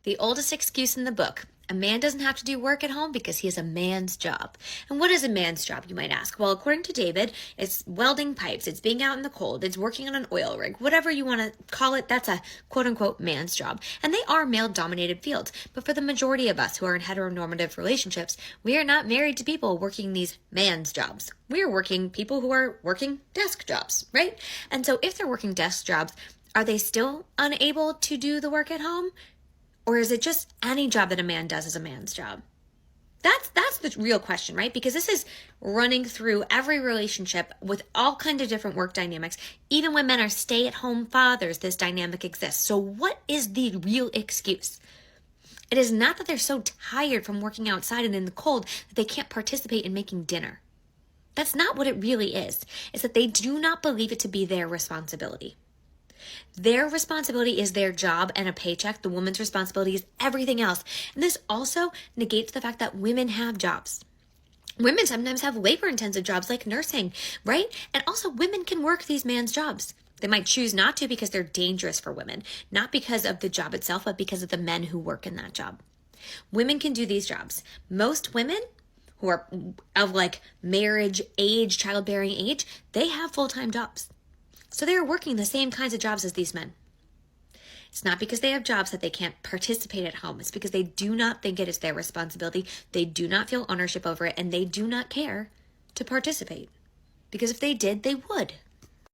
The oldest excuse in the book. A man doesn't have to do work at home because he has a man's job. And what is a man's job, you might ask? Well, according to David, it's welding pipes, it's being out in the cold, it's working on an oil rig, whatever you want to call it, that's a quote-unquote man's job. And they are male-dominated fields. But for the majority of us who are in heteronormative relationships, we are not married to people working these man's jobs. We are working people who are working desk jobs, right? And so if they're working desk jobs, are they still unable to do the work at home? Or is it just any job that a man does is a man's job? That's the real question, right? Because this is running through every relationship with all kinds of different work dynamics. Even when men are stay-at-home fathers, this dynamic exists. So what is the real excuse? It is not that they're so tired from working outside and in the cold that they can't participate in making dinner. That's not what it really is. It's that they do not believe it to be their responsibility. Their responsibility is their job and a paycheck. The woman's responsibility is everything else. And this also negates the fact that women have jobs. Women sometimes have labor-intensive jobs like nursing, right? And also women can work these man's jobs. They might choose not to because they're dangerous for women, not because of the job itself, but because of the men who work in that job. Women can do these jobs. Most women who are of like marriage age, childbearing age, they have full-time jobs. So they are working the same kinds of jobs as these men. It's not because they have jobs that they can't participate at home. It's because they do not think it is their responsibility. They do not feel ownership over it, and they do not care to participate. Because if they did, they would.